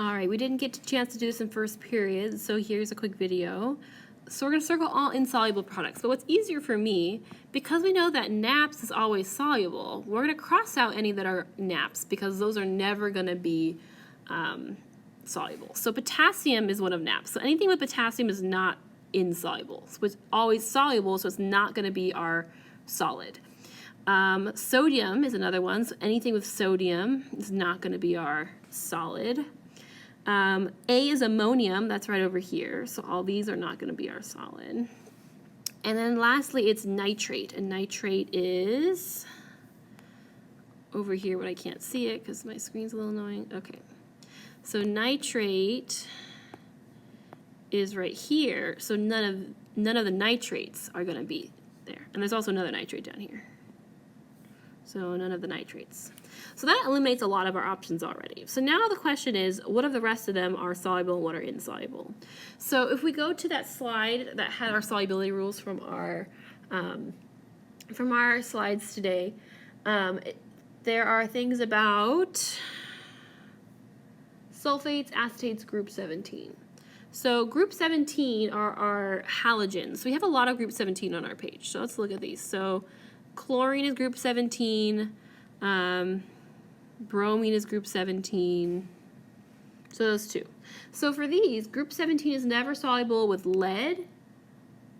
All right, we didn't get a chance to do this in first period, so here's a quick video. So we're going to circle all insoluble products. But what's easier for me, because we know that NAPS is always soluble, we're going to cross out any that are NAPS because those are never going to be soluble. So potassium is one of NAPS. So anything with potassium is not insoluble. So it's always soluble, so it's not going to be our solid. Sodium is another one. So anything with sodium is not going to be our solid. A is ammonium, that's right over here, so all these are not going to be our solid. And then lastly, it's nitrate, and nitrate is over here, but I can't see it because my screen's a little annoying. Okay, so nitrate is right here, so none of the nitrates are going to be there. And there's also another nitrate down here. So none of the nitrates. So that eliminates a lot of our options already. So now the question is, what of the rest of them are soluble and what are insoluble? So if we go to that slide that had our solubility rules from our slides today, there are things about sulfates, acetates, group 17. So group 17 are our halogens. So we have a lot of group 17 on our page. So let's look at these. So chlorine is group 17, bromine is group 17, so those two. So for these, group 17 is never soluble with lead,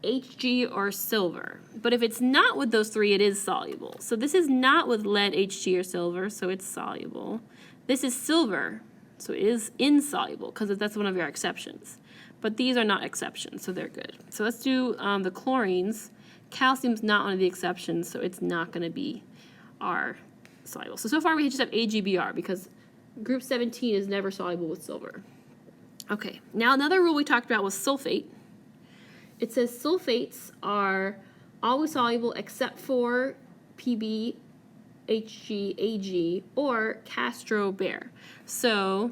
Hg, or silver. But if it's not with those three, it is soluble. So this is not with lead, Hg, or silver, so it's soluble. This is silver, so it is insoluble because that's one of our exceptions. But these are not exceptions, so they're good. So let's do the chlorines. Calcium's not one of the exceptions, so it's not going to be our soluble. So far we just have AgBr because group 17 is never soluble with silver. Okay, now another rule we talked about was sulfate. It says sulfates are always soluble except for Pb, Hg, Ag, or Castro-Bear. So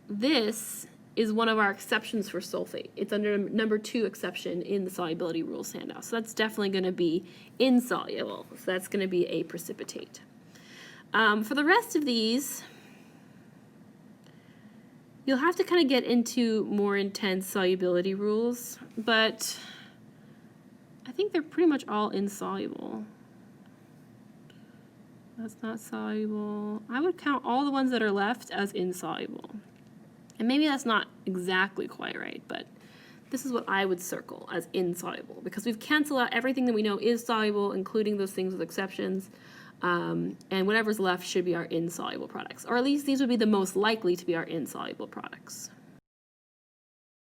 this is one of our exceptions for sulfate. It's under number 2 exception in the solubility rules handout. So that's definitely going to be insoluble. So that's going to be a precipitate. For the rest of these, you'll have to kind of get into more intense solubility rules, but I think they're pretty much all insoluble. That's not soluble. I would count all the ones that are left as insoluble. And maybe that's not exactly quite right, but this is what I would circle as insoluble because we've canceled out everything that we know is soluble, including those things with exceptions, and whatever's left should be our insoluble products. Or at least these would be the most likely to be our insoluble products.